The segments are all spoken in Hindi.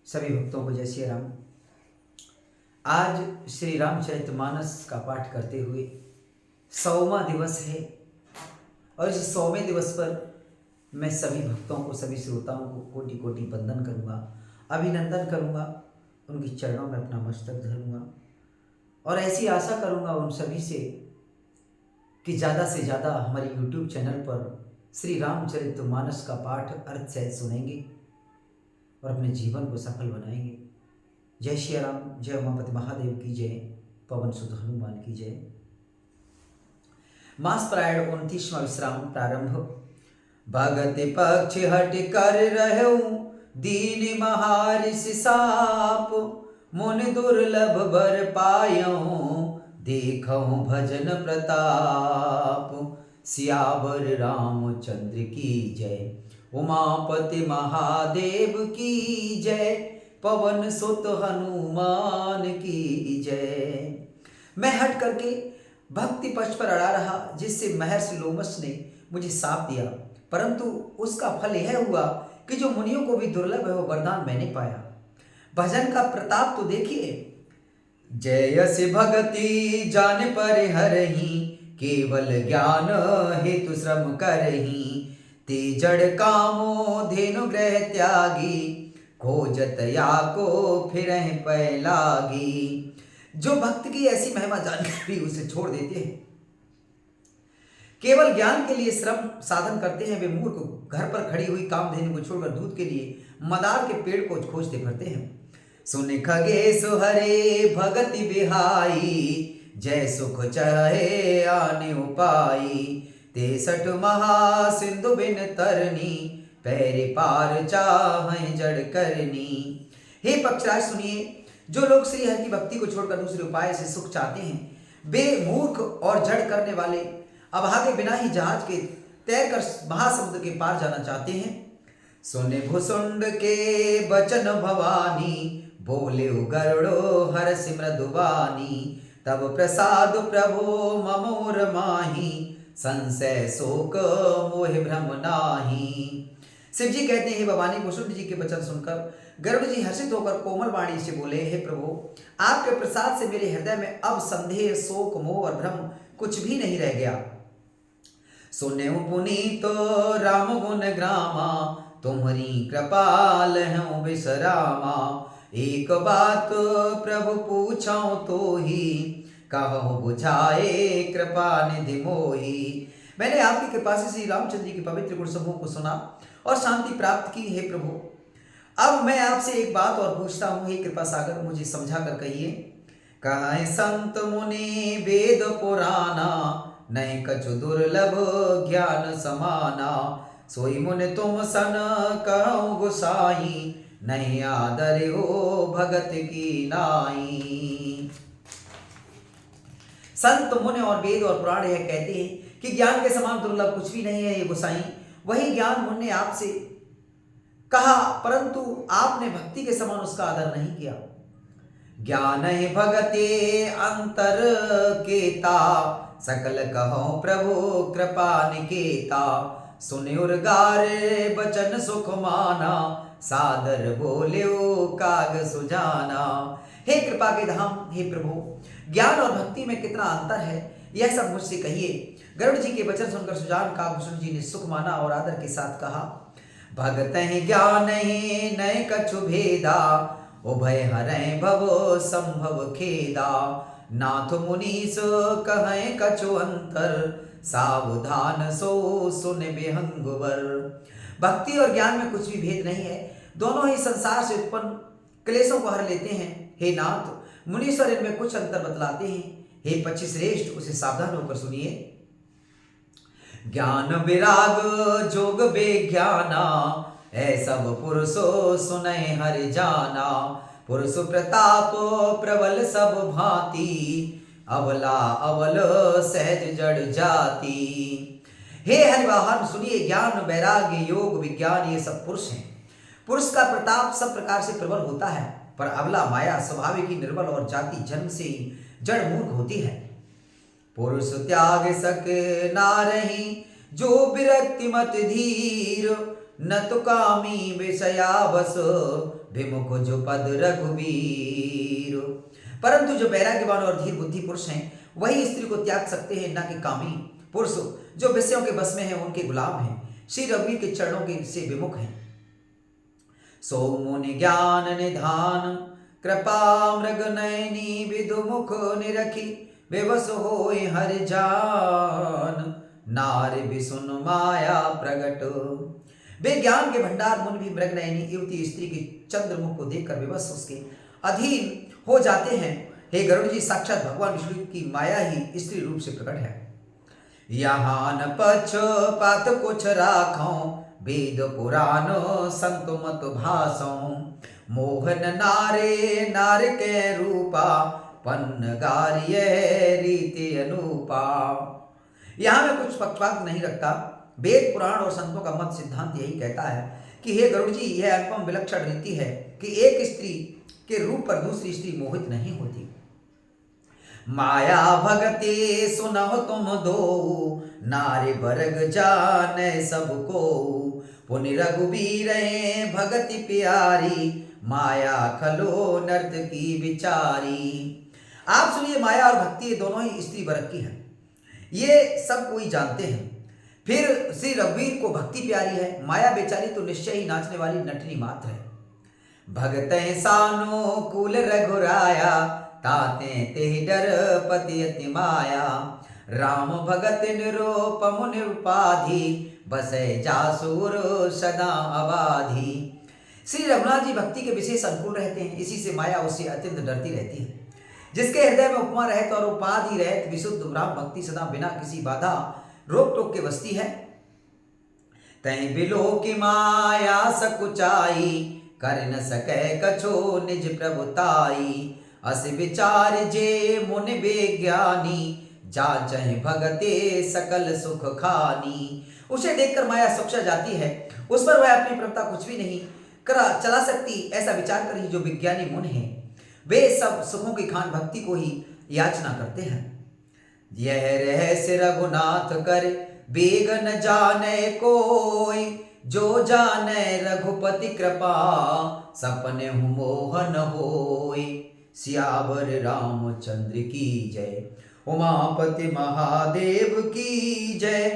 सभी भक्तों को जय श्री राम। आज श्री रामचरितमानस का पाठ करते हुए 100वां दिवस है और इस 100वें दिवस पर मैं सभी भक्तों को, सभी श्रोताओं को कोटि कोटि वंदन करूँगा, अभिनंदन करूँगा, उनके चरणों में अपना मस्तक धरूँगा और ऐसी आशा करूँगा उन सभी से कि ज़्यादा से ज़्यादा हमारे YouTube चैनल पर श्री रामचरितमानस का पाठ अर्थ सहित सुनेंगे और अपने जीवन को सफल बनाएंगे। जय श्री राम। जय उमापति महादेव की जय। पवन सुत हनुमान की जय। मास प्रायण 29वां विश्राम प्रारंभ। भगति पक्ष हट कर रहूं दीन महारिषि साप, मुन दुर्लभ बर पायऊं देखऊं भजन प्रताप। सियावर रामचंद्र की जय, उमापति महादेव की जय, पवन सुत हनुमान की जय। मैं हट करके भक्ति पक्ष पर अड़ा रहा, जिससे महर्षि लोमश ने मुझे साप दिया, परंतु उसका फल यह हुआ कि जो मुनियों को भी दुर्लभ है वो वरदान मैंने पाया। भजन का प्रताप तो देखिए। जयसि भगति जान पर हरहि, केवल ज्ञान हेतु श्रम करहि। ते जड़ कामो धेनु ग्रह त्यागी, खोजत या को फिर पै लागी। जो भक्त की ऐसी महिमा जानकर भी उसे छोड़ देते हैं, केवल ज्ञान के लिए श्रम साधन करते हैं, वे मूर्ख घर पर खड़ी हुई कामधेनु को छोड़कर दूध के लिए मदार के पेड़ को खोजते फिरते हैं। सुन खगेश हरे भगति बिहाई, जय सुख चाहे आने उपाई। 63 महा सिंधु बिन तरनी, पैरे पार चाहें जड़ करनी। हे पक्षराज सुनिए, जो लोग श्री हरि की भक्ति को छोड़कर दूसरे उपाय से सुख चाहते हैं, वे मूर्ख और जड़ करने वाले अभागे बिना ही जहाज के तैरकर महासमुद्र के पार जाना चाहते हैं। सुने भुसुंड के बचन भवानी, बोले गरुड़ो हर्षि मृदुवानी। तब प्रसाद प्रभु ममोर माही, संशय शोक मोह भ्रम नाही। शिव जी कहते हैं, हे भवानी, भुसुंड जी के वचन सुनकर गरुड़ जी हर्षित होकर कोमल वाणी से बोले, हे प्रभु, आपके प्रसाद से मेरे हृदय में अब संदेह, शोक, मोह और भ्रम कुछ भी नहीं रह गया। सुने पुनीत राम गुण ग्रामा, तुम्हारी कृपाल हूँ विश्रामा। एक बात प्रभु पूछाऊं तो ही, कहो बुझाए कृपा निधि मोही। मैंने आपकी कृपा से श्री रामचंद्र जी के पवित्र गुण समूह को सुना और शांति प्राप्त की। हे प्रभु, अब मैं आपसे एक बात और पूछता हूँ, हे कृपा सागर, मुझे समझा कर कहिए। कहे संत मुनि वेद पुराना, नहीं कछु दुर्लभ ज्ञान समाना। सोई मुनि तुम सन कहूँ गुसाई, नहीं आदर हो भगत की नाई। संत मुनि और वेद और पुराण यह कहते हैं कि ज्ञान के समान दुर्लभ कुछ भी नहीं है। ये गुसाई, वही ज्ञान मुनि ने आपसे कहा, परंतु आपने भक्ति के समान उसका आदर नहीं किया। ज्ञान है भगते अंतर केता, सकल कहो प्रभु कृपा निकेता। सुनिउर गारे बचन सुख माना, सादर बोल्यो काग सुजाना। हे कृपा के धाम, हे प्रभु, ज्ञान और भक्ति में कितना अंतर है, यह सब मुझसे कहिए। गरुड़ जी के वचन सुनकर सुजान कागभूषण जी ने सुख माना और आदर के साथ कहा, भगत है ज्ञान ही नय कछु भेदा, उभय हरै भवो संभव खेदा। नाथ मुनीस कहें कछु अंतर, सावधान सो सुन बेहंगवर। भक्ति और ज्ञान में कुछ भी भेद नहीं है, दोनों ही संसार से उत्पन्न क्लेशों को हर लेते हैं। हे नाथ, मुनीश्वर इनमें कुछ अंतर बतलाते हैं। हे पक्षी श्रेष्ठ, उसे सावधान होकर सुनिए। ज्ञान विराग जोग विज्ञाना, ऐसब पुरुषो सुनै हरि जाना। पुरुष प्रताप प्रबल सब भांति, अबला अबल सहज जड़ जाति। हे हरिवाहन सुनिए, ज्ञान वैराग्य योग विज्ञान ये सब पुरुष हैं। पुरुष का प्रताप सब प्रकार से प्रबल होता है, पर अबला माया स्वाभाविक ही निर्बल और जाति जन्म से ही जड़ मूर्ख होती है। पुरुष त्याग सक नारही, जो विरक्ति मत धीर। न तो कामी विषया बस विमुख जो पद रघुवीर। परंतु जो वैराग्यवान और धीर बुद्धि पुरुष हैं वही स्त्री को त्याग सकते हैं, न कि कामी पुरुष जो विषयों के बस में हैं, उनके गुलाम हैं, श्री रघुवीर के चरणों के से विमुख हैं। सो मुनि ज्ञान निधान कृपा मृग नयनी विदु मुख निरखी विवश होय हरि जान नारी विसुन माया प्रगट। वे ज्ञान के भंडार मुनि भी मृग नयनी युवती स्त्री के चंद्रमुख को देखकर विवश उसके अधीन हो जाते हैं। हे गरुड़ जी, साक्षात भगवान विष्णु की माया ही स्त्री रूप से प्रकट है। यहाँ न पक्षपात कुछ राखों वेद पुराण संत मत भाषों मोहन नारे नार के रूपा पन्न गार्य रीति अनुपा। यहाँ मैं कुछ पक्षपात नहीं रखता। वेद पुराण और संतों का मत सिद्धांत यही कहता है कि हे गरुड़ जी, यह अनुपम विलक्षण रीति है कि एक स्त्री के रूप पर दूसरी स्त्री मोहित नहीं होती। माया भगति सुनहो तुम दो नारी वर्ग जाने सबको पुनि रघुवीर भगति प्यारी माया खलो नर्त की विचारी। आप सुनिए, माया और भक्ति दोनों ही स्त्री वर्ग की है, ये सब कोई जानते हैं। फिर श्री रघुवीर को भक्ति प्यारी है, माया बेचारी तो निश्चय ही नाचने वाली नटनी मात्र है। भगत सानो कुल रघुराया ताते ते डर पति अति माया राम भगत निरूपम निरुपाधि बसे जासूर सदा अबाधि। श्री रघुनाथ जी भक्ति के विशेष अनुकूल रहते हैं, इसी से माया उससे अत्यंत डरती रहती है। जिसके हृदय में उपमा रहत और उपाधि रहत विशुद्ध ब्राह्म भक्ति सदा बिना किसी बाधा रोक टोक के बसती है। तय बिलो की माया सकुचाई कर न सके कछो निज प्रभुताई अस विचार जे मुनि विज्ञानी जाचहि भगते सकल सुख खानी। उसे देखकर माया सुक्षा जाती है, उस पर वह अपनी प्रभुता कुछ भी नहीं करा चला सकती, ऐसा विचार कर ही जो विज्ञानी मुनि हैं वे सब सुखों की खान भक्ति को ही याचना करते हैं। यह रहस्य रघुनाथ कर बेग न जाने कोई जो जाने रघुपति कृपा सपने हूँ मोहन होय। सियावर रामचंद्र की जय, उमापति महादेव की जय,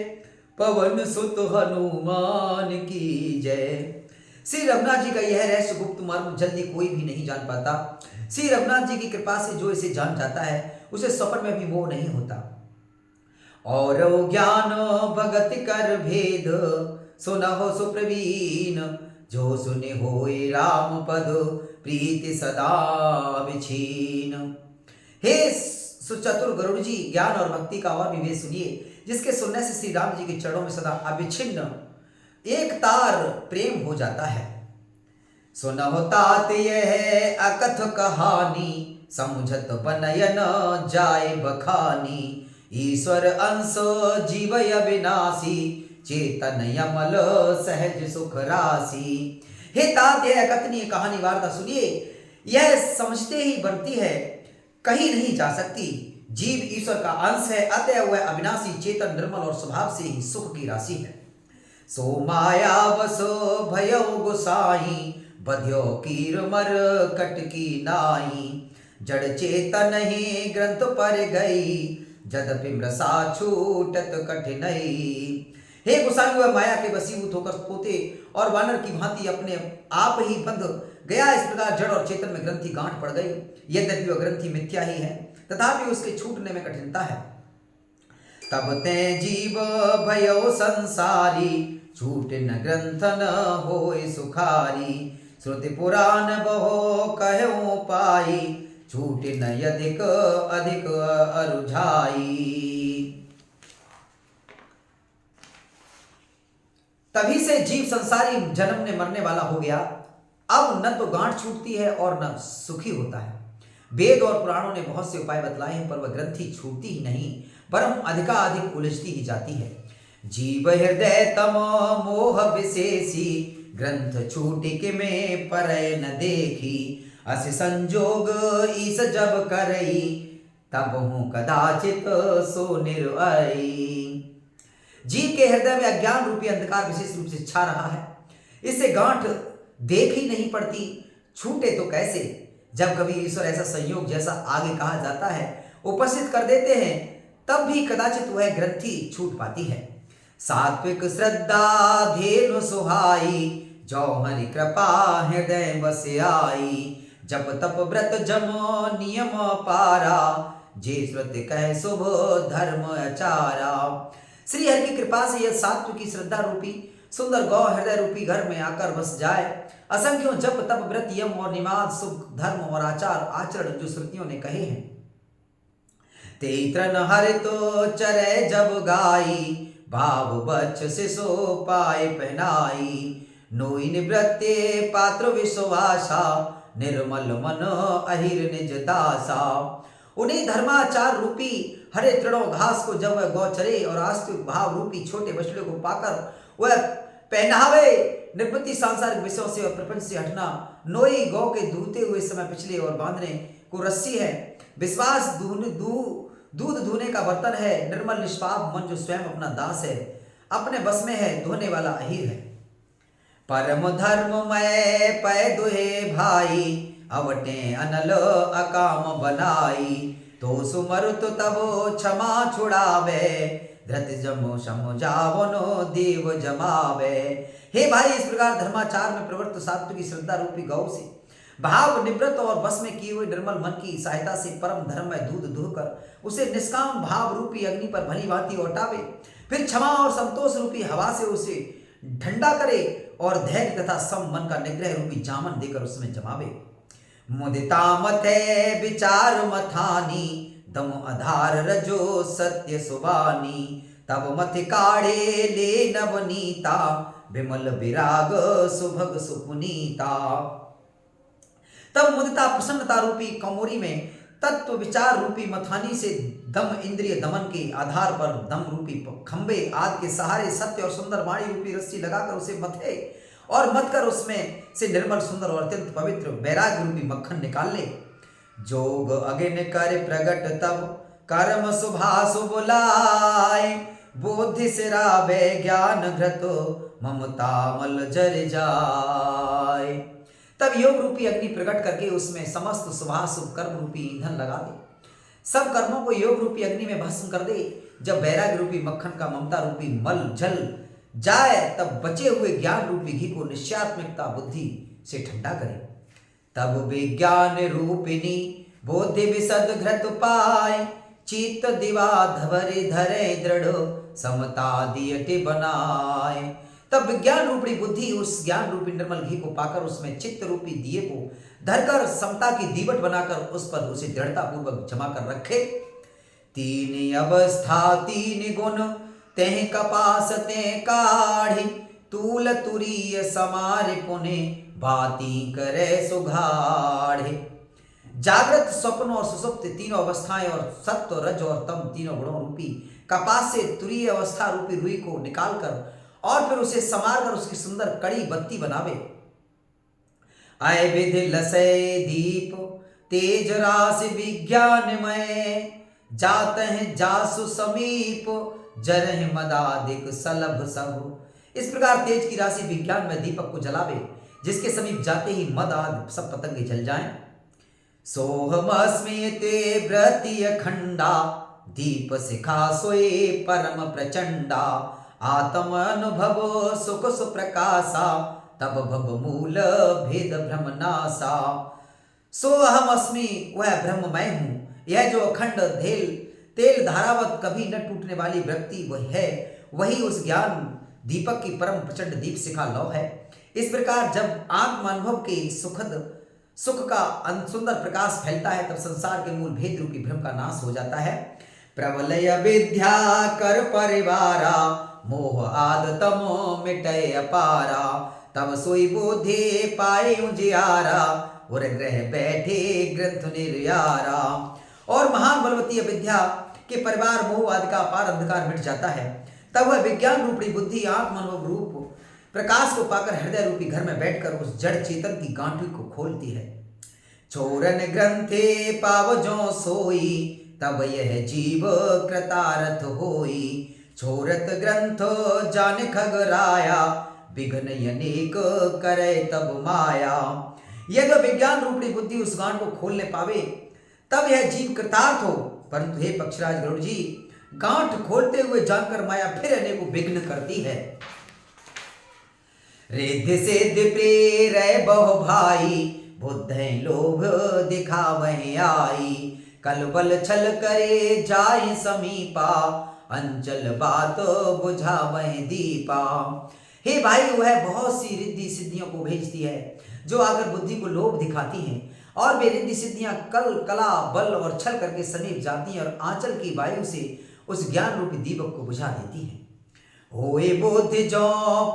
पवन सुत हनुमान की जय। श्री रघुनाथ जी का यह रहस्य गुप्त मर्म जल्दी कोई भी नहीं जान पाता। श्री रघुनाथ जी की कृपा से जो इसे जान जाता है उसे स्वप्न में भी मोह नहीं होता। और ज्ञान भगति कर भेद सुनहो सुप्रवीण जो सुने होए राम पद प्रीति सदा विछीन। हे सुचतुर गरुड़ जी, ज्ञान और भक्ति का और भी वेद सुनिए जिसके सुनने से श्री राम जी के चरणों में सदा अविच्छिन्न एक तार प्रेम हो जाता है। सुनहो तात यह अकथ कहानी समुझत बनयन जाय बखानी ईश्वर अंश जीव अविनाशी चेतन यमल सहज सुख राशि। हे तात यह अकथनीय कहानी वार्ता सुनिए, यह समझते ही बनती है, कहीं नहीं जा सकती। जीव ईश्वर का अंश है, अतः वह अविनाशी चेतन निर्मल और स्वभाव से ही सुख की राशि है। सो माया बसो भयो गुसाई बध्यो कीर मर कटकी नाई जड़ चेतन ही ग्रंथ पर गई जदपि मृषा छूटत कठिनई। हे गुसाई, वह माया के वशीभूत होकर पोते और वानर की भांति अपने आप ही बंध गया। इस प्रकार जड़ और चेतन में ग्रंथि गांठ पड़ गई। यद्यपि वह ग्रंथि मिथ्या ही है तथापि उसके छूटने में कठिनता है। तब ते जीव भयो संसारी छूट न ग्रंथ न होय सुखारी श्रुति पुराण बहो कहो पाई छूट न अधिक अधिक अरुझाई। तभी से जीव संसारी जन्मने मरने वाला हो गया। अब न तो गांठ छूटती है और न सुखी होता है। वेद और पुराणों ने बहुत से उपाय बतलाए हैं पर वह ग्रंथि छूटती ही नहीं वरम अधिकाधिक उलझती ही जाती है। जीव हृदय तम मोह विशेषी ग्रंथ छूट के में पर न देखी अस संजोग ईस जब करई तब हूँ कदाचित सो निर्वई। जीव के हृदय में अज्ञान रूपी अंधकार विशेष रूप से छा रहा है। इससे गांठ देख ही नहीं पड़ती, छूटे तो कैसे। जब कभी ईश्वर ऐसा संयोग, जैसा आगे कहा जाता है, उपस्थित कर देते हैं, तब भी कदाचित वह ग्रंथि छूट पाती है। सात्विक श्रद्धा धेनु सुहाई, जो हरि कृपा हृदय बस आई। जप तप व्रत जम नियम पारा, जे श्रुति कह शुभ धर्म आचारा। श्री हरि की कृपा से यह सात्विकी श्रद्धा रूपी सुंदर गौ हृदय रूपी घर में आकर बस जाए। असंख्यों जप तप व्रत यम और निमाद सुख धर्म और आचार आचरण जो श्रुतियों ने कहे हैं, तेत्रन हरि तो चरे जब गाई, भाव बच्छ शिशो पाए पहनाई। नोई निवृत्ते पात्र विश्वासा, निर्मल मन अहिर निज दासा। उन्हीं धर्माचार रूपी हरे तृणों घास को जब वह गौचरे और आस्तिक भाव रूपी छोटे बछड़े को पाकर वह पहनावे, निवृत्ति सांसारिक विषयों से और प्रपंच से हटना। नोई गौ के दूहते हुए समय पिछले और बांधने को रस्सी है। विश्वास दूध धोने का बर्तन है। निर्मल निष्पाप मन जो स्वयं अपना दास है, अपने बस में है, धोने वाला अहीर है। परम धर्ममय पै दुहे भाई, अवटे अनल अकाम बनाई। तो सुमरुत तब क्षमा छुड़ावे, धृत जमो सम जावनो देव जमावे। हे भाई, इस प्रकार धर्माचार में प्रवृत्त सात्विकी श्रद्धा रूपी गौ से भाव निवृत्त और बस में किए हुए निर्मल मन की सहायता से परम धर्म में दूध दुहकर उसे निष्काम भाव रूपी अग्नि पर भली भांति औटावे। फिर क्षमा और संतोष रूपी हवा से उसे ठंडा करे और धैर्य तथा सम मन का निग्रह रूपी जामन देकर उसमें जमावे। मुदिता मथे विचार मथानी, दम आधार रजो सत्य सुबानी। तब मथ काढ़े ले नवनीता, विमल विराग सुभग सुपुनीता। तब मुदिता प्रसन्नता रूपी कमोरी में तत्व विचार रूपी मथानी से दम इंद्रिय दमन के आधार पर दम रूपी खंबे आदि के सहारे सत्य और सुंदर वाणी रूपी रस्सी लगाकर उसे मथे और मत कर उसमें से निर्मल सुंदर और अत्यंत पवित्र वैराग्य रूपी मक्खन निकाल ले। जोग अगिन कर प्रगट तब कर्म सुभासु बुलाए, बुद्धि सिरावे ज्ञान घृतो ममता मल जर जाए। तब योग रूपी अग्नि प्रकट करके उसमें समस्त शुभाशुभ कर्म रूपी ईंधन लगा दे, सब कर्मों को योग रूपी अग्नि में भस्म कर दे। जब वैराग्य रूपी मक्खन का ममता रूपी मल जल जाए, तब बचे हुए ज्ञान रूपी घी को निश्चयात्मिकता बुद्धि से ठंडा करे। तब विज्ञान रूपिणी बोधि विशद घृत पाए, चित्त दिवा धवरे धरे दृढ़ समता दियति बनाए। तब विज्ञान रूपी बुद्धि उस ज्ञान रूपी निर्मल घी को पाकर उसमें चित्त रूपी दिए को धरकर समता की दीवट बनाकर उस पर उसे दृढ़ता पूर्वक जमा कर रखे। तीन अवस्था तीन गुण तेह कपास ते काढ़ी, तूल तुरीय समार पुने बाती करे सुघाढ़े। जागृत स्वप्न और सुसुप्त तीनों अवस्थाएं और सत्व रज और तम तीनों गुणों रूपी कपास से तुरीय अवस्था रूपी रुई को निकालकर और फिर उसे समार कर उसकी सुंदर कड़ी बत्ती बनावे। आय विधि लसय दीप तेज राशि विज्ञानमय, जात हैं जासु समीप जरह मदादिक सलभ सब। इस प्रकार तेज की राशि विज्ञान में दीपक को जलावे, जिसके समीप जाते ही मद आदि सब पतंगे जल जाएं। सोहमस्मेते व्रतीय खंडा, दीप शिखा सोए परम प्रचंडा। आत्म अनुभव सुख सुप्रकाशा, तब भव मूल भेद भ्रम नासा। सो अहम अस्मि, वह ब्रह्म मैं हूँ। यह जो अखंड तेल धारावत कभी न टूटने वाली वृत्ति वही है, वही उस ज्ञान दीपक की परम प्रचंड दीप शिखा लौ है। इस प्रकार जब आत्मानुभव के सुख का सुंदर प्रकाश फैलता है, तब संसार के मूल भेद रूपी भ्रम का नाश हो जाता है। प्रबलय विद्या कर परिवारा, मोह आद तमो मिटय अपारा। तब सोई बुद्धि पाए उजियारा, और ग्रह बैठे ग्रंथ निर्यारा। और महान बलवती विद्या के परिवार मोह आदि का अपार अंधकार मिट जाता है। तब वह विज्ञान रूपी बुद्धि आत्मानुभव रूप प्रकाश को पाकर हृदय रूपी घर में बैठकर उस जड़ चेतन की गांठी को खोलती है। छोरन ग्रंथे पाव जो सोई, तब यह जीव कृतारथ होई। छोरत ग्रंथ जान खगराया, विघ्न अनेक करे तब माया। यदि विज्ञान रूपी बुद्धि उस गांठ को खोल ले पावे तब यह जीव कृतार्थ हो, परंतु हे पक्षराज गरुड़ जी, गांठ खोलते हुए जानकर माया फिर अनेकों विघ्न करती है। रिद्धि सिद्धि प्रेरय बहु भाई, बुद्ध लोभ दिखावह आई। कल बल छल करे जाय समीपा, अंचल बात बुझावह दीपा। हे भाई, वह बहुत सी रिद्धि सिद्धियों को भेजती है जो आकर बुद्धि को लोभ दिखाती हैं, और वे रिद्धि सिद्धियां कल कला बल और छल करके समीप जाती हैं और आंचल की वायु से उस ज्ञान रूपी दीपक को बुझा देती हैं। होए बुद्धि जो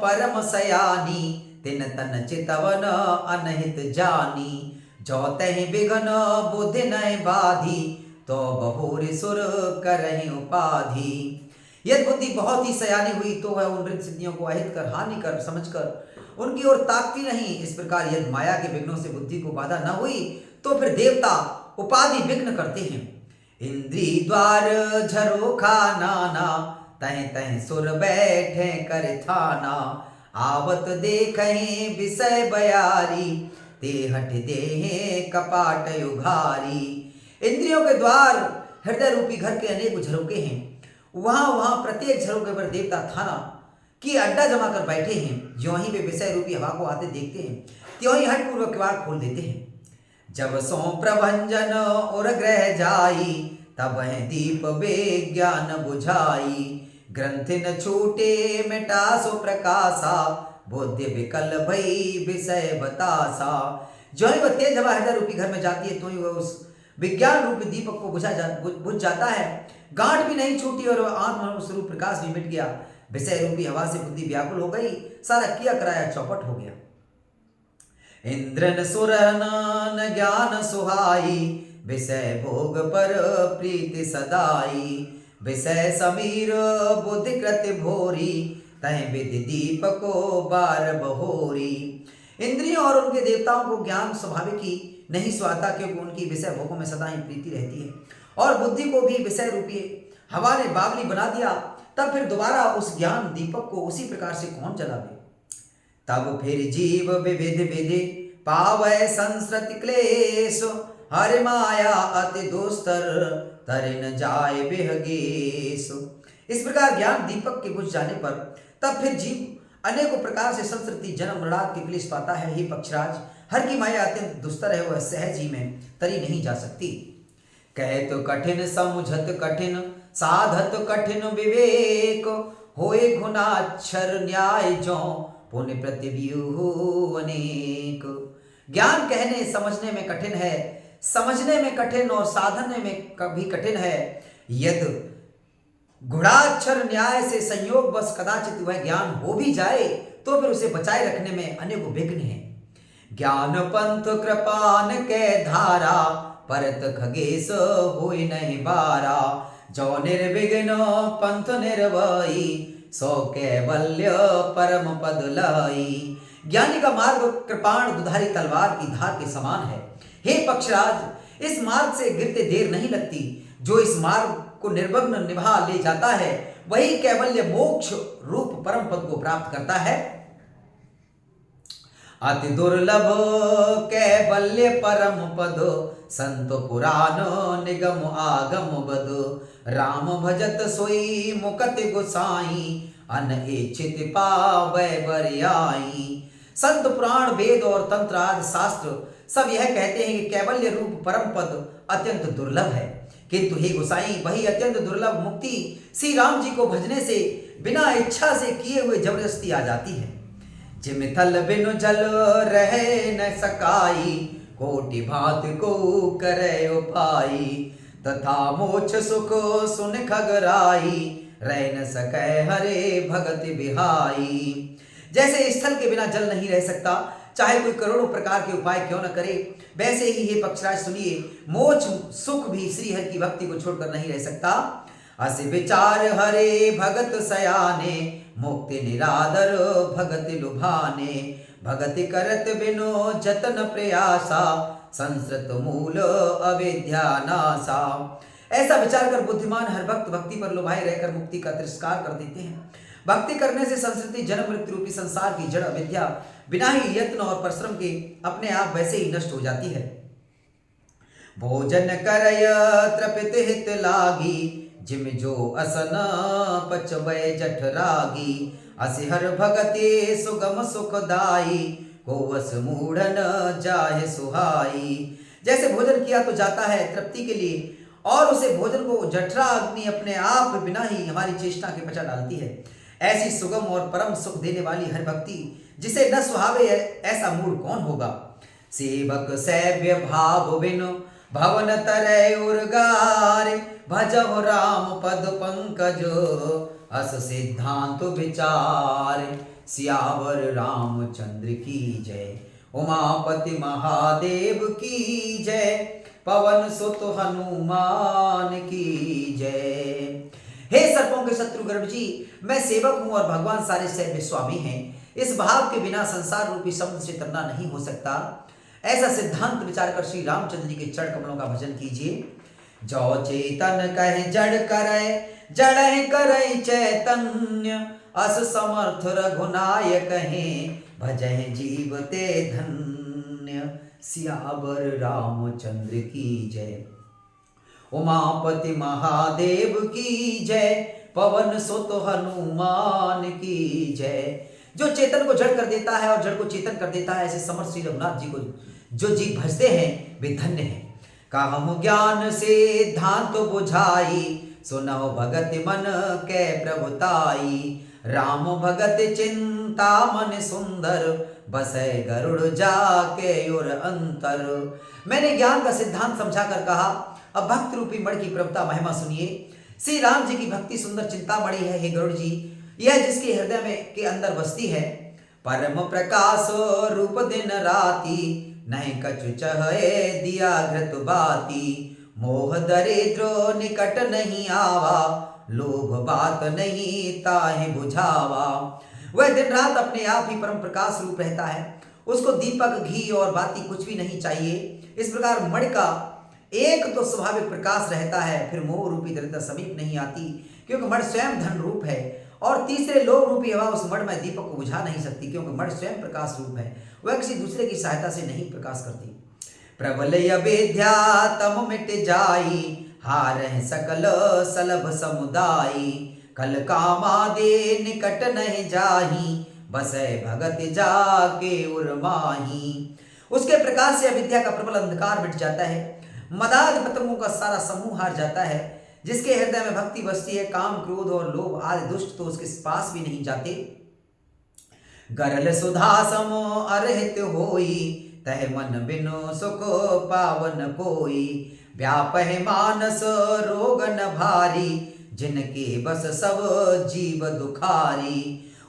परम सयानी, तिन तन चितवन अनहित जानी। जो तहि विघन बुद्धि नय बाधी, तो बहुर सुर करहि उपाधि। यदि बुद्धि बहुत ही सयानी हुई तो वह उन रिद्धि सिद्धियों को अहित कर हानि कर समझकर उनकी ओर ताकती नहीं। इस प्रकार यदि माया के विघ्नों से बुद्धि को बाधा न हुई तो फिर देवता उपाधि विघ्न करते हैं। इंद्री द्वार झरोखा नाना, तह तह सुर बैठे कर थाना। आवत देखें विषय बयारी, ते हट देहे कपाट उघारी। इंद्रियों के द्वार हृदय रूपी घर के अनेक झरोके हैं। वहां प्रत्येक झरोके पर देवता थाना की अड्डा जमा कर बैठे हैं। ज्यों ही वे विषय रूपी हवा को आते देखते हैं, त्यों ही हट पूर्वक किवाड़ खोल देते हैं। जब सो प्रभंजन और ग्रह जाई, तब वह दीप विज्ञान बुझाई। ग्रंथि न छूटे मिटा सो प्रकाशा, बुद्धि विकल भई विषय बतासा। जो ही वह तेज हवा हृदय रूपी घर में जाती है तो ही वह उस विज्ञान रूपी दीपक को बुझ जाता है। गांठ भी नहीं छूटी और आत्म स्वरूप प्रकाश भी मिट गया। विषय रूपी हवा से बुद्धि व्याकुल हो गई, सारा किया कराया चौपट हो गया। इंद्रन सुरन ज्ञान सुहाई, विषय भोग पर प्रीति सदाई। विषय समीर बुद्धि कृत भोरी, तह विधि दीपको बार बहोरी। इंद्रियों और उनके देवताओं को ज्ञान स्वाभाविक ही नहीं सुहाता, क्योंकि उनकी विषय भोगों में सदा ही प्रीति रहती है, और बुद्धि को भी विषय रूपी हवा ने बावली बना दिया। तब फिर दोबारा उस ज्ञान दीपक को उसी प्रकार से कौन जलावे। तब फिर जीव विविध विधि पावै संसृति क्लेश, हरि माया अति दुस्तर तरिन जाय बिहगेश। इस प्रकार ज्ञान दीपक के बुझ जाने पर तब फिर जीव अनेकों प्रकार से संस्कृति जन्म मृणाद की क्लेश पाता है। हे पक्षराज, हर की माया अत्यंत दुस्तर है, वह सहज ही में तरी नहीं जा सकती। कह तो कठिन समुझत कठिन, साधत कठिन विवेक। होए घुनाक्षर न्याय जो, पुण्य प्रतिव्यूह अनेक। ज्ञान कहने समझने में कठिन है, समझने में कठिन और साधने में कभी कठिन है। यदि गुणाक्षर न्याय से संयोग बस कदाचित वह ज्ञान हो भी जाए तो फिर उसे बचाए रखने में अनेकों विघ्न हैं। ज्ञान पंथ कृपान के धारा, परत खगेश होई नहीं बारा। जो निर्विघ्न पंथ निर्भई, सो कैवल्य परम पद लाई। ज्ञानी का मार्ग कृपाण दुधारी तलवार की धार के समान है। हे पक्षराज, इस मार्ग से गिरते देर नहीं लगती। जो इस मार्ग को निर्विघ्न निभा ले जाता है वही कैवल्य मोक्ष रूप परम पद को प्राप्त करता है। अति दुर्लभ कैवल्य परम पद, संत पुराण निगम आगम बद। राम भजत सोई मुकति गोसाई, अन इच्छित पावै बरियाई। संत पुराण वेद और तंत्र आदि शास्त्र सब यह कहते हैं कि कैवल्य रूप परम पद अत्यंत दुर्लभ है, किंतु हे गोसाई, वही अत्यंत दुर्लभ मुक्ति श्री राम जी को भजने से बिना इच्छा से किए हुए जबरदस्ती आ जाती है। जिम थल बिनु जल रहे न सकाई, कोटि भांत को करे उपाई। तथा मोक्ष सुख सुन खगराई, रह न सकै हरे भगति बिहाई। जैसे स्थल के बिना जल नहीं रह सकता, चाहे कोई करोड़ों प्रकार के उपाय क्यों न करे, वैसे ही हे पक्षराज सुनिए, मोक्ष सुख भी श्री हरि की भक्ति को छोड़कर नहीं रह सकता। अस विचार हरे भगत सयाने, मुक्ति निरादर भगति लुभाने। भगति करत बिनो जतन प्रयासा, संस्कृत मूल अविद्या नासा। ऐसा विचार कर बुद्धिमान हर भक्त भक्ति पर लुभाए रहकर मुक्ति का तिरस्कार कर देते हैं। भक्ति करने से संस्कृति जन्म मृत्यु रूपी संसार की जड़ अविद्या बिना ही यत्न और परिश्रम के अपने आप वैसे ही नष्ट हो जाती है। भोजन करय तृपित हित लागी, जिम जो असन पचवय जठरागी। असिहर भगते सुगम सुखदाई, कोवस मूढ़न जाहे सुहाई। जैसे भोजन किया तो जाता है तृप्ति के लिए, और उसे भोजन को जठरा अग्नि अपने आप बिना ही हमारी चेष्टा के पचा डालती है। ऐसी सुगम और परम सुख देने वाली हर भक्ति जिसे न सुहावे ऐसा मूढ़ कौन होगा। सेवक सैव्य भाव बिनु भवन तरय उर्गार, भजहु राम पद पंकज अस सिद्धांत विचार। सियावर रामचंद्र की जय, उमापति महादेव की जय, पवन सुत हनुमान की जय। हे सर्पों के शत्रु गरुड़ जी, मैं सेवक हूं और भगवान सारे सैन्य स्वामी हैं। इस भाव के बिना संसार रूपी समुद्र से तरना नहीं हो सकता। ऐसा सिद्धांत विचार कर श्री रामचंद्र जी के चरण कमलों का भजन कीजिए। जो चेतन कहे जड़ करे, जड़ करे चैतन्य, अस समर्थ रघुनायक हैं, भजह जीवते धन्य। सियावर रामचंद्र की जय, उमापति महादेव की जय, पवन सुत हनुमान की जय। जो चेतन को जड़ कर देता है और जड़ को चेतन कर देता है, ऐसे समर्थ श्री रघुनाथ जी को जो जी भजते हैं वे धन्य हैं। कहूँ ज्ञान से धांत बुझाई, सुनहु भगत मन के प्रभुताई। राम भगत चिंता मन सुंदर, बसे गरुड़ जाके और अंतर। मैंने ज्ञान का सिद्धांत समझा कर कहा, अब भक्त रूपी मणि की प्रभुता महिमा सुनिए। श्री राम जी की भक्ति सुंदर चिंता मणि है। हे गरुड़ जी, यह जिसके हृदय में के अंदर बसती है। परम प्रकाश रूप दिन राती, नहीं कछु चहे दिया घृत बाती। मोह दरिद्र निकट नहीं आवा, लोभ बात नहीं ताहि बुझावा। वह दिन रात अपने आप ही परम प्रकाश रूप रहता है, उसको दीपक घी और बाती कुछ भी नहीं चाहिए। इस प्रकार मणि का एक तो स्वाभाविक प्रकाश रहता है, फिर मोह रूपी दरिद्रता समीप नहीं आती, क्योंकि मणि स्वयं धन रूप है। और तीसरे लोभ रूपी हवा उस मणि में दीपक को बुझा नहीं सकती, क्योंकि मणि स्वयं प्रकाश रूप है, वह किसी दूसरे की सहायता से नहीं प्रकाश करती। प्रबल अविद्या तम मिट जाई, हारह सकल सलभ समुदायी। कल कामादे निकट नहीं जाही, बसे भगत जाके उर्माही। उसके प्रकाश से अविद्या का प्रबल अंधकार मिट जाता है, मदाद पतंगों का सारा समूह हार जाता है। जिसके हृदय में भक्ति बसती है, काम क्रोध और लोभ आदि दुष्ट तो उसके पास भी नहीं जाते। गरल सुधा सम अरहित होई, तह मन बिनु सुख पावन कोई। व्यापह मानस रोग न भारी, जिनके बस सब जीव दुखारी।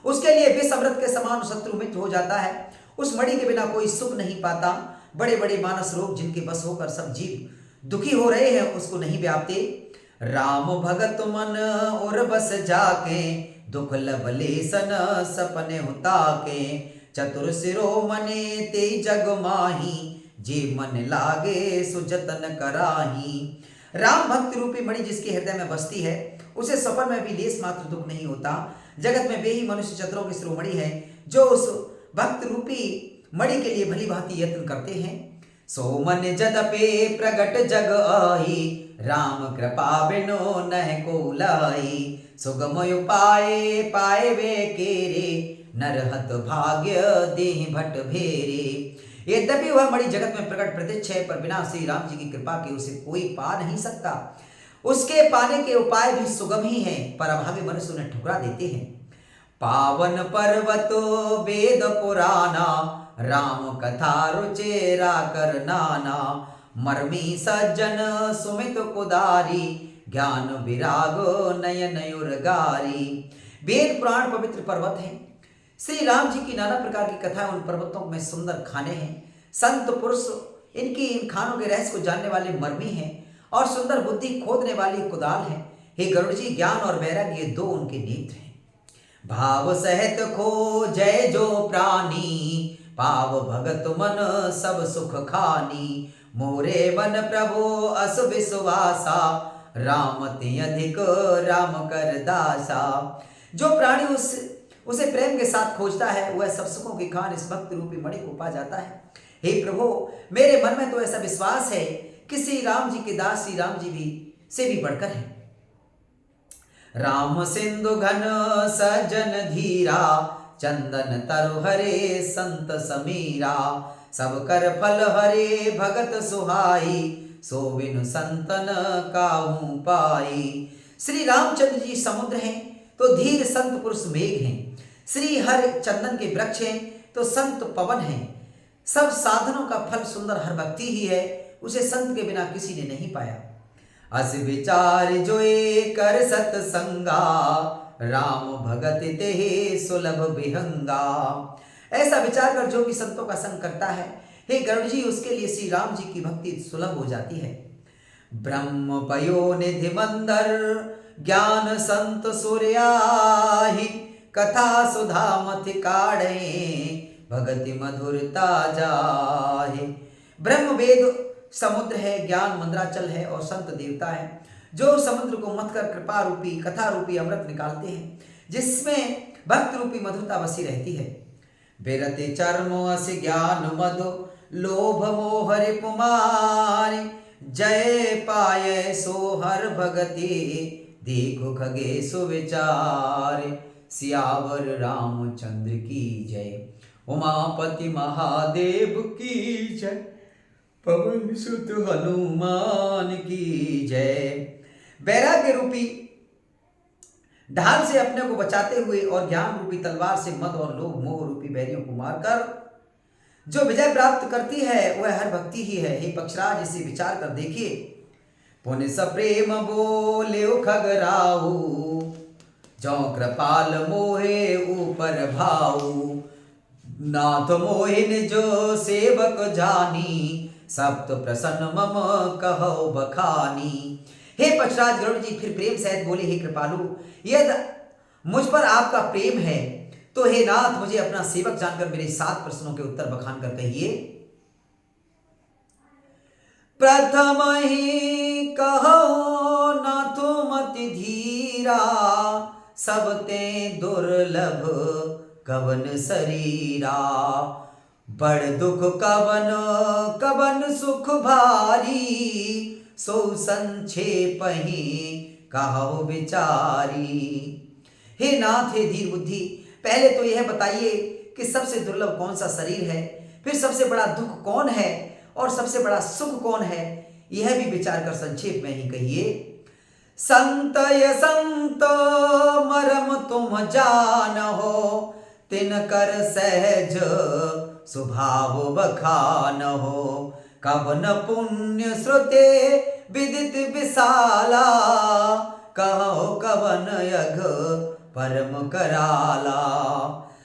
उसके लिए विष अमृत के समान शत्रु मित्र हो जाता है। उस मणि के बिना कोई सुख नहीं पाता। बड़े बड़े मानस रोग जिनके बस होकर सब जीव दुखी हो रहे हैं, उसको नहीं व्यापते। राम भगत मन और बस जाके, दुख लबलेसन सपने होता के। चतुर सिरो मने ते जग माही, जे मन लागे सुजतन कराही। राम भक्त रूपी मणि जिसके हृदय में बसती है, उसे सपन में भी लेस मात्र दुख नहीं होता। जगत में वे ही मनुष्य चतुरों की शिरोमणि है, जो उस भक्त रूपी मणि के लिए भली भांति यत्न करते हैं। सो मन जदपे प्रगट जग आई, राम कृपा बिनो नह को लाई। सुगम उपाय पाए वे केरे, नरहत भाग्य देह भट भेरे। यद्यपि वह मणि जगत में प्रकट प्रत्यक्ष है, पर बिना श्री राम जी की कृपा के उसे कोई पा नहीं सकता। उसके पाने के उपाय भी सुगम ही हैं, पर अभागे मनुष्य उन्हें ठुकरा देते हैं। पावन पर्वत वेद पुराना, राम कथा रुचेरा कर नाना। मर्मी सज्जन सुमित कुदारी, ज्ञान विराग नयन उर्गारी। वेद पुराण पवित्र पर्वत हैं। श्री राम जी की नाना प्रकार की कथाएं उन पर्वतों में सुंदर खाने हैं। संत पुरुष इनकी इन खानों के रहस्य को जानने वाले मर्मी हैं, और सुंदर बुद्धि खोदने वाली कुदाल है। हे गरुड़ जी, ज्ञान और वैराग्य दो उनके नेत्र हैं। भाव सहित खो जय जो प्राणी, पाव भगत मन सब सुख खानी। मोरे मन प्रभु अस विश्वासा, राम ते अधिक राम कर दासा। जो प्राणी उसे प्रेम के साथ खोजता है वह सब सुखों की खान इस भक्ति रूपी मणि को पा जाता है। हे प्रभु, मेरे मन में तो ऐसा विश्वास है कि श्री राम जी के दास श्री राम जी भी से भी बढ़कर है। राम सिंधु घन सजन धीरा, चंदन तरु हरे संत समीरा, सब कर फल हरे भगत सुहाई, सो बिनु संतन काहू पाई। श्री रामचंद्र जी समुद्र हैं तो धीर संत पुरुष मेघ हैं, श्री हर चंदन के वृक्ष हैं तो संत पवन हैं। सब साधनों का फल सुंदर हर भक्ति ही है, उसे संत के बिना किसी ने नहीं पाया। अस विचार जोए कर सतसंगा, राम भगत ते सुलभ विहंगा। ऐसा विचार कर जो भी संतों का संग करता है, हे गरुड़ जी, उसके लिए श्री राम जी की भक्ति सुलभ हो जाती है। ब्रह्म पयो निधि मंदर, ज्ञान संत सूर्याहि, कथा सुधा मति काढ़े, भगति मधुरता जाहे। ब्रह्म वेद समुद्र है, ज्ञान मंद्राचल है और संत देवता है, जो समुद्र को मथ कर कृपा रूपी कथा रूपी अमृत निकालते हैं, जिसमें भक्त रूपी मधुरता बसी रहती है। बिरति चर्म अस ज्ञान मधु, लोभ मोह रिपुमारि, जय पाए सो हर भगति, देखो खगे सुविचार। सियावर रामचंद्र की जय, उमापति महादेव की जय, पवन सुत हनुमान की जय। वैराग्य रूपी ढाल से अपने को बचाते हुए और ज्ञान रूपी तलवार से मद और लोभ मोह रूपी बैरियों को मारकर जो विजय प्राप्त करती है वह हर भक्ति ही है। हे पक्षराज, इसे विचार कर देखिए। पुण्य सप्रेम बोले खगराहु, जो कृपाल मोहे ऊपर भाऊ, नाथ मोहिन जो सेवक जानी, सप्त प्रसन्न मम कहो बखानी। हे पक्षराज गरुड़ जी फिर प्रेम सहित बोले, हे कृपालु, यदि मुझ पर आपका प्रेम है तो हे नाथ, मुझे अपना सेवक जानकर मेरे 7 प्रश्नों के उत्तर बखान कर कहिए। प्रथम ही कहो नाथो मति धीरा, सबते दुर्लभ कवन शरीरा, बड़ दुख कवन कवन सुख भारी, सो संक्षेप ही कहो विचारी। हे नाथ, हे धीर बुद्धि, पहले तो यह बताइए कि सबसे दुर्लभ कौन सा शरीर है, फिर सबसे बड़ा दुख कौन है और सबसे बड़ा सुख कौन है, यह भी विचार कर संक्षेप में ही कहिए। संतय संत मरम तुम जानहो, तिनकर सहज स्वभाव बखानहो, कवन पुण्य श्रुते विदित विशाला, कहो कवन यघ परम कराला।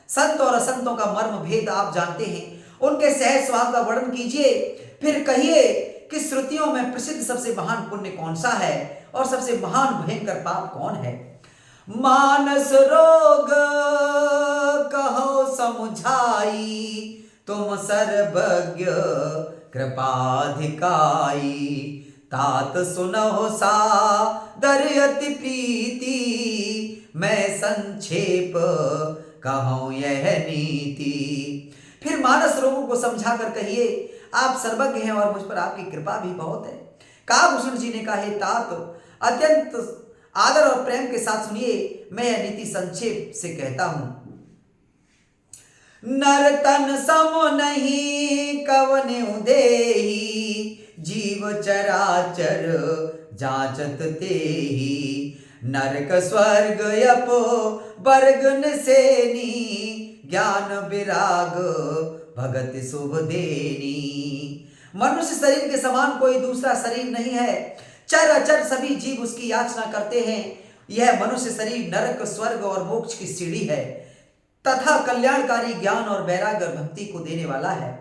संत और असंतों का मर्म भेद आप जानते हैं, उनके सहज स्वभाव का वर्णन कीजिए, फिर कहिए कि श्रुतियों में प्रसिद्ध सबसे महान पुण्य कौन सा है और सबसे महान भयंकर पाप कौन है। मानस रोग कहो समझाई, तुम सर्वज्ञ कृपाधिकाई, तात सुनहो सादर अति प्रीति, मैं संक्षेप कहूँ यह नीति। फिर मानस रोगों को समझा कर कहिए, आप सर्वज्ञ हैं और मुझ पर आपकी कृपा भी बहुत है। काकभूषण जी ने कहा, हे तात, अत्यंत आदर और प्रेम के साथ सुनिए, मैं यह नीति संक्षेप से कहता हूं। नरतन सम नहीं कवने उदेही, जीव चराचर जाचत तेही, नरक स्वर्ग यप वर्ग निसेनी, ज्ञान विराग भगत शुभ देनी। मनुष्य शरीर के समान कोई दूसरा शरीर नहीं है, चर अचर सभी जीव उसकी याचना करते हैं। यह मनुष्य शरीर नरक स्वर्ग और मोक्ष की सीढ़ी है तथा कल्याणकारी ज्ञान और वैराग्य और भक्ति को देने वाला है।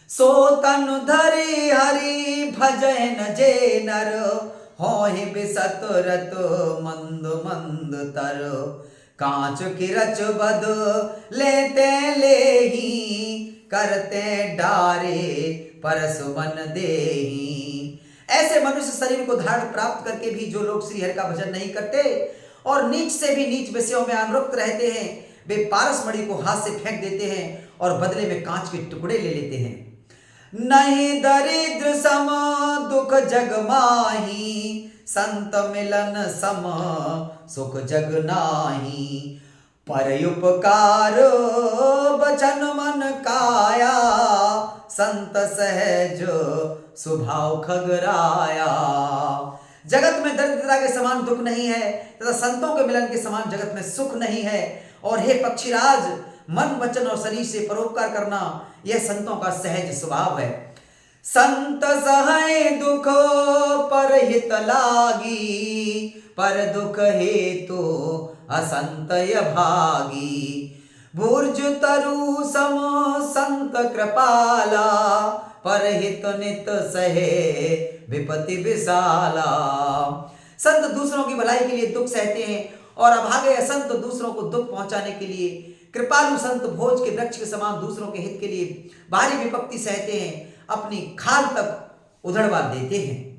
सो तनु धरि हरि भजन जे नर, होहि बिसत रत मंद मंद तर, कांच की रच बद लेते लेही, करते डारे परसुमन देही। ऐसे मनुष्य शरीर को धारण प्राप्त करके भी जो लोग श्री हरि का भजन नहीं करते, और नीच से भी नीच विषयों में अनुरक्त रहते हैं। वे पारसमणि को हाथ से फेंक देते हैं और बदले में कांच के टुकड़े ले लेते हैं। नहीं दरिद्र सम दुख जग माही, संत मिलन सम सुख जग नाही। परयुपकार बचन मन काया, संत सहज स्वभाव खगराया। जगत में दरिद्रता के समान दुख नहीं है तथा संतों के मिलन के समान जगत में सुख नहीं है। और हे पक्षीराज, मन वचन और शरीर से परोपकार करना यह संतों का सहज स्वभाव है। संत सहाय दुख पर हित लागी, पर दुख हेतु असंत भागी। बुर्ज तरु सम संत कृपाला, पर हित नित सहे विपति विशाला। संत दूसरों की भलाई के लिए दुख सहते हैं और अभागे असंत दूसरों को दुख पहुंचाने के लिए। कृपालु संत भोज के वृक्ष के समान दूसरों के हित के लिए भारी विपत्ति सहते हैं, अपनी खाल तक उधड़वा देते हैं।